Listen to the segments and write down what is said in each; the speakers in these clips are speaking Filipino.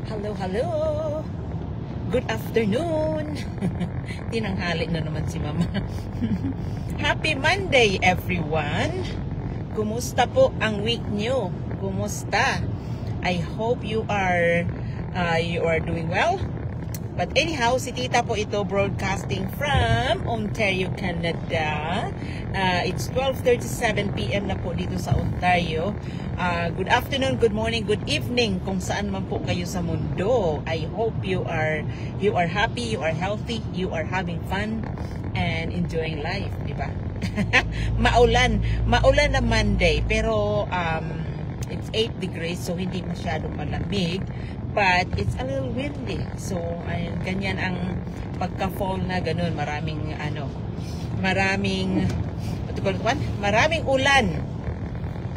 Hello, hello. Good afternoon. Tinanghali na naman si Mama. Happy Monday, everyone. Kumusta po ang week nyo? Kumusta? I hope you are doing well. But anyhow, si Tita po ito broadcasting from Ontario, Canada. It's 12:37 p.m. na po dito sa Ontario. Good afternoon, good morning, good evening kung saan man po kayo sa mundo. I hope you are happy, you are healthy, you are having fun and enjoying life, di ba? maulan na Monday, pero it's 8 degrees, so hindi masyadong malamig. But it's a little windy. So, ayun, ganyan ang pagka-fall na ganun. Maraming ulan.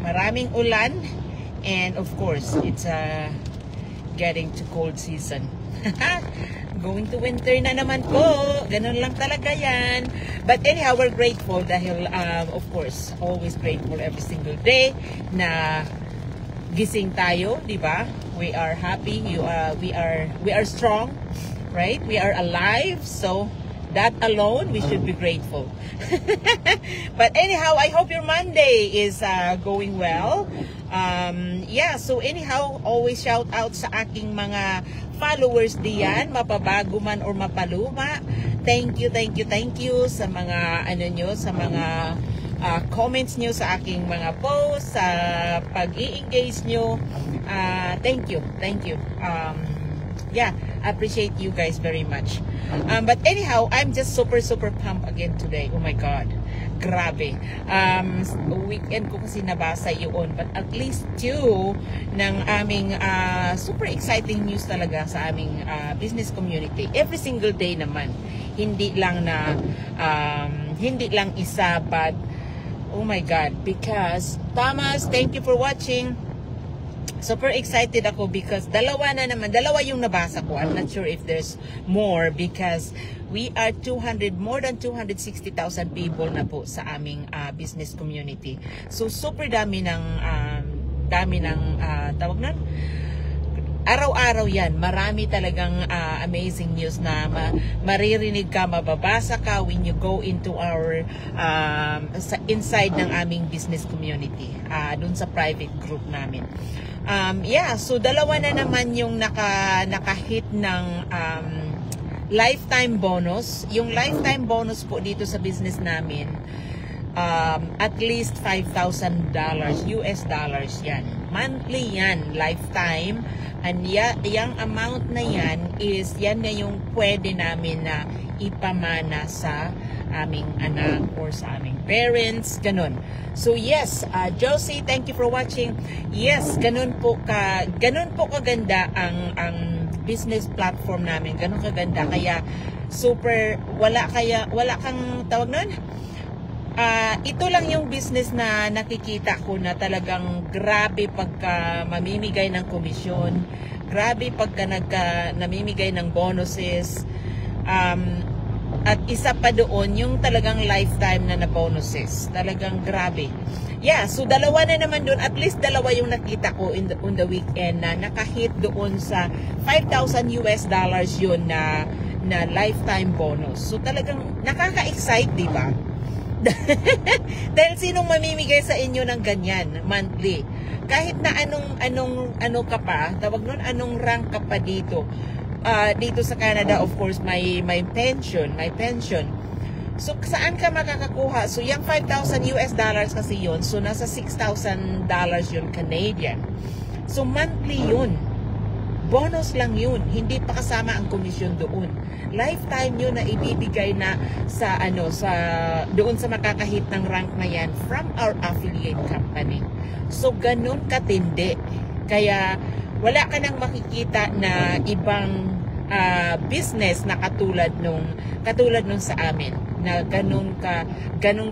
Maraming ulan. And of course, it's getting to cold season. Going to winter na naman po. Ganun lang talaga yan. But anyhow, we're grateful dahil, of course, always grateful every single day na gising tayo, di ba? We are happy, we are strong, right? We are alive, so that alone we should be grateful. But anyhow, I hope your Monday is going well. Yeah, so anyhow, always shout out sa aking mga followers diyan, mapabago man or mapaluma. Thank you sa mga sa mga comments nyo sa aking mga posts, sa pag-i-engage nyo. Thank you. Yeah, I appreciate you guys very much. But anyhow, I'm just super pumped again today. Oh my God. Grabe. Weekend ko kasi nabasa yun. But at least two ng aming super exciting news talaga sa aming business community. Every single day naman. Hindi lang isa, but oh my God, because Thomas, thank you for watching. Super excited ako because dalawa yung nabasa ko. I'm not sure if there's more because we are more than 260,000 people na po sa aming business community. So super dami ng tawag na, araw-araw yan. Marami talagang amazing news na maririnig ka, mababasa ka when you go into our inside ng aming business community, dun sa private group namin. Yeah, so dalawa na naman yung naka-hit ng lifetime bonus. Yung lifetime bonus po dito sa business namin, at least $5,000 US dollars yan. Monthly yan, lifetime. And yung amount na yan is yan na yung pwede namin na ipamana sa aming anak or sa aming parents, ganun. So yes, Josie, thank you for watching. Yes, ganun po kaganda ang business platform namin. Ganun kaganda, kaya super wala kang tawag nun. Ito lang yung business na nakikita ko na talagang grabe pagka mamimigay ng komisyon, grabe pagka namimigay ng bonuses, at isa pa doon yung talagang lifetime na bonuses. Talagang grabe. Yeah, so dalawa na naman doon, at least dalawa yung nakita ko on the weekend na nakahit doon sa $5,000 US dollars yun na lifetime bonus. So talagang nakaka-excite, di ba? Dahil sinong mamimigay sa inyo ng ganyan monthly, kahit na anong ka pa, tawag nun, anong rank ka pa dito sa Canada. Of course, my pension. So saan ka makakakuha? So yung $5,000 US dollars kasi yun, so nasa $6,000 yun Canadian. So monthly yun, bonus lang yun, hindi pa kasama ang komisyon doon. Lifetime yun na ibibigay na sa doon sa makakahit ng rank na yan from our affiliate company. So ganun katindi. Kaya wala ka nang makikita na ibang business na katulad nung sa amin na ganun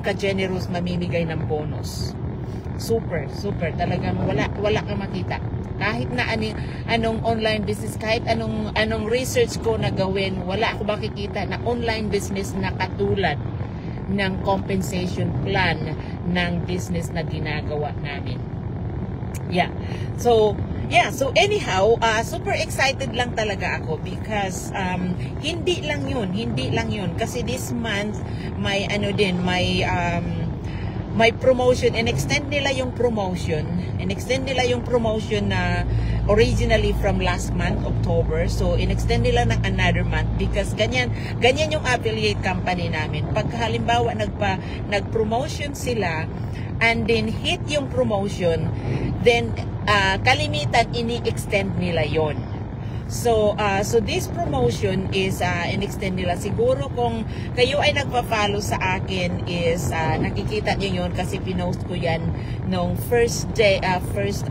ka generous mamimigay ng bonus. Super talagang wala kang makita. Kahit na anong online business, kahit anong research ko na gawin, wala ako makikita na online business na katulad ng compensation plan ng business na ginagawa namin. Yeah. So, yeah. So, anyhow, super excited lang talaga ako because hindi lang yun. Kasi this month, may may promotion, in-extend nila yung promotion na originally from last month, October. So, in-extend nila ng another month because ganyan yung affiliate company namin. Pag halimbawa nag-promotion sila and then hit yung promotion, then kalimitan ini-extend nila yon. So this promotion is in-extend nila. Siguro kung kayo ay nagpa-follow sa akin is nakikita niyo yun kasi pinost ko yan nung first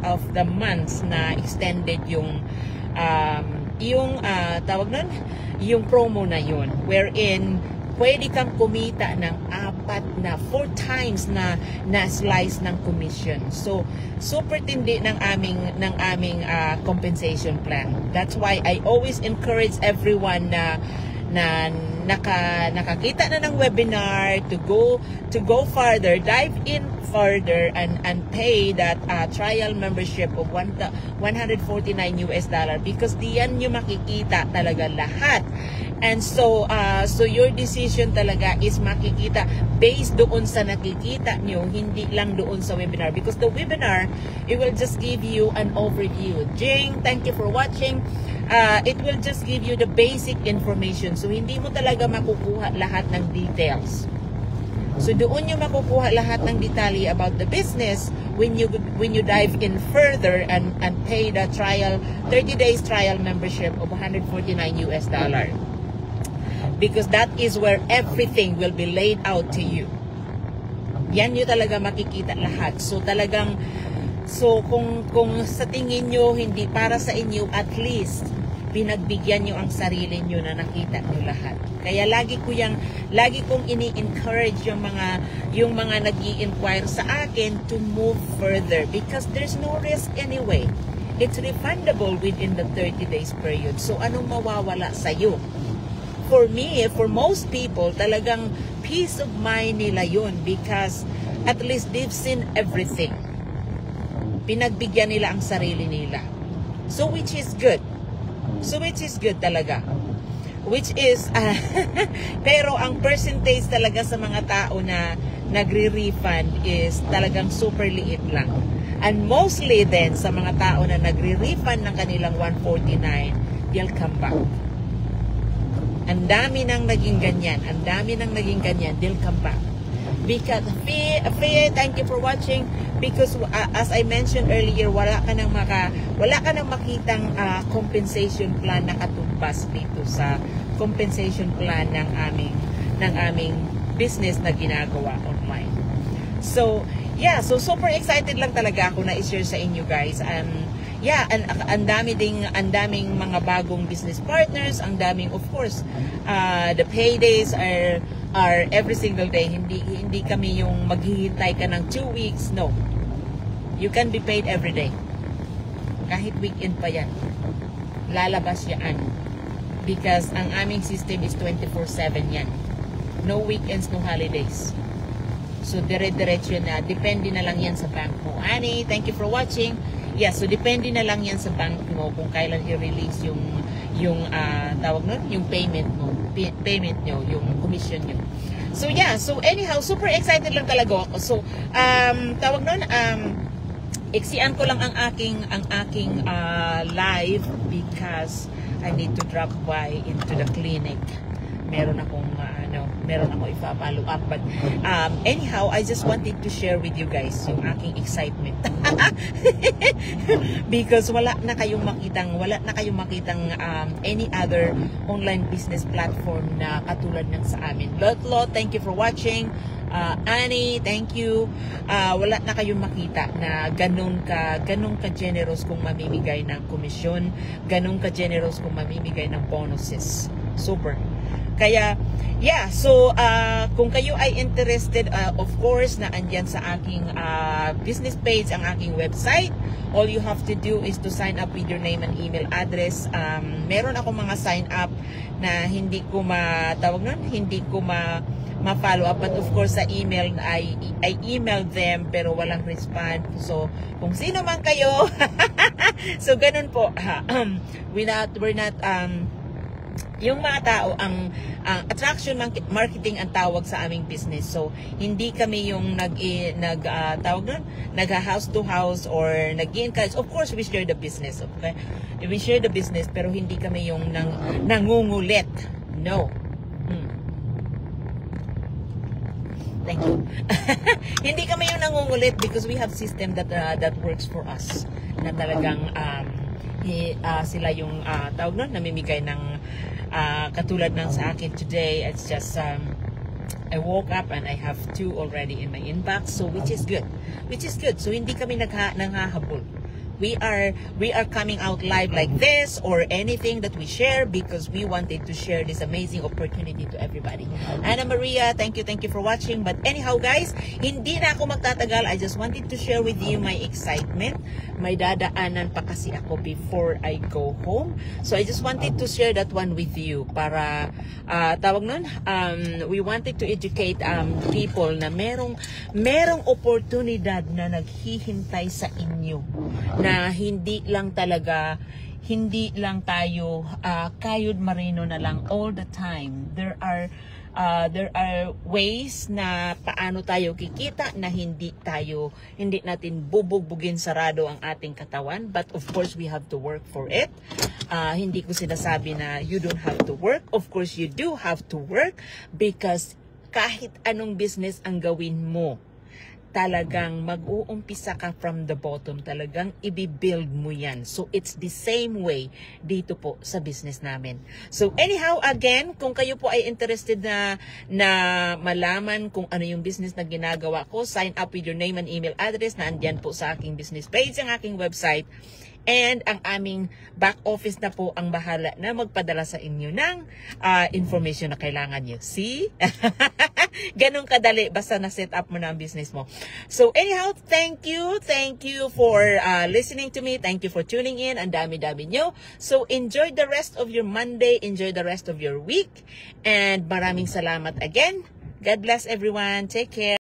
of the month na extended yung tawag nun, yung promo na yun, wherein pwede kang kumita ng 4 times na slice ng commission. So, super tindi ng aming compensation plan. That's why I always encourage everyone na nakakita na ng webinar to go further, dive in further and pay that trial membership of $149 because diyan nyo makikita talaga lahat. And so your decision talaga is makikita based doon sa nakikita nyo, hindi lang doon sa webinar. Because the webinar, it will just give you an overview. Jing, thank you for watching. It will just give you the basic information. So, hindi mo talaga makukuha lahat ng details. So, doon nyo makukuha lahat ng detalye about the business when you dive in further and pay the 30 days trial membership of $149. Because that is where everything will be laid out to you. Yan nyo talaga makikita lahat. So kung sa tingin nyo hindi para sa inyo, at least pinagbigyan nyo ang sarili nyo na nakita nyo lahat. Kaya lagi kong ini-encourage yung mga nag-i-inquire sa akin to move further because there's no risk anyway. It's refundable within the 30 days period. So anong mawawala sa'yo? For me, for most people, talagang peace of mind nila yun because at least they've seen everything. Pinagbigyan nila ang sarili nila. So which is good. Talaga. Which is, pero ang percentage talaga sa mga tao na nagre-refund is talagang super liit lang. And mostly then, sa mga tao na nagre-refund ng kanilang $149, they'll come back. Ang dami nang naging ganyan, they'll come back. Because, thank you for watching. Because as I mentioned earlier, wala ka nang makitang compensation plan na katumbas dito sa compensation plan ng aming business na ginagawa online. So, yeah, so super excited lang talaga ako na i-share sa inyo guys. Yeah, and ang daming mga bagong business partners, ang daming of course, the paydays are every single day. Hindi kami yung maghihintay ka ng 2 weeks. No. You can be paid every day. Kahit weekend pa yan. Lalabas yan. Because ang aming system is 24/7 yan. No weekends, no holidays. So dire-diretso na. Depende na lang yan sa bank mo. Annie, thank you for watching. Yeah, so depende na lang yan sa bank mo kung kailan i-release yung tawag nun, yung payment nyo, yung commission nyo. So yeah, so anyhow, super excited lang talaga ako. So tawag nun, iksian ko lang ang aking live because I need to drop by into the clinic. Meron akong ipa-follow up, but anyhow, I just wanted to share with you guys yung aking excitement. Because wala na kayong makitang any other online business platform na katulad ng sa amin. Lot, thank you for watching. Annie, thank you. Wala na kayong makita na ganun ka generous kung mamimigay ng komisyon, ganun ka generous kung mamimigay ng bonuses. Super. Kaya, yeah, so kung kayo ay interested, of course, na andyan sa aking business page, ang aking website, all you have to do is to sign up with your name and email address. Meron ako mga sign up na hindi ko hindi ko ma-follow up, but of course sa email I email them pero walang response. So kung sino man kayo so ganun po. we're not yung mga tao ang attraction marketing ang tawag sa aming business. So hindi kami yung nag house to house or nag-encourage. Of course we share the business, okay? We share the business pero hindi kami yung nangungulit. No. Thank you. Hindi kami yung nangungulit because we have system that works for us. Na talagang sila yung tawag nun, namimigay ng katulad ng sa akin today. It's just I woke up and I have 2 already in my inbox, so which is good. So hindi kami nanghahabol. We are coming out live like this or anything that we share because we wanted to share this amazing opportunity to everybody. Ana Maria, thank you for watching. But anyhow guys, hindi na ako magtatagal. I just wanted to share with you my excitement. May dadaanan pa kasi ako before I go home. So I just wanted to share that one with you para tawag nun, we wanted to educate people na merong oportunidad na naghihintay sa inyo, na hindi lang tayo kayod marino na lang all the time. There are ways na paano tayo kikita na hindi natin bubugbugin sarado ang ating katawan, but of course we have to work for it. Hindi ko sinasabi na you don't have to work. Of course you do have to work because kahit anong business ang gawin mo, talagang mag-uumpisa ka from the bottom, talagang i-build mo yan. So it's the same way dito po sa business namin. So anyhow, again, kung kayo po ay interested na malaman kung ano yung business na ginagawa ko, sign up with your name and email address na andyan po sa aking business page, ang aking website. And ang aming back office na po ang bahala na magpadala sa inyo ng information na kailangan nyo. See? Ganun kadali basta na-set up mo na ang business mo. So anyhow, thank you for listening to me. Thank you for tuning in. Ang dami-dami nyo. So enjoy the rest of your Monday. Enjoy the rest of your week. And maraming salamat again. God bless everyone. Take care.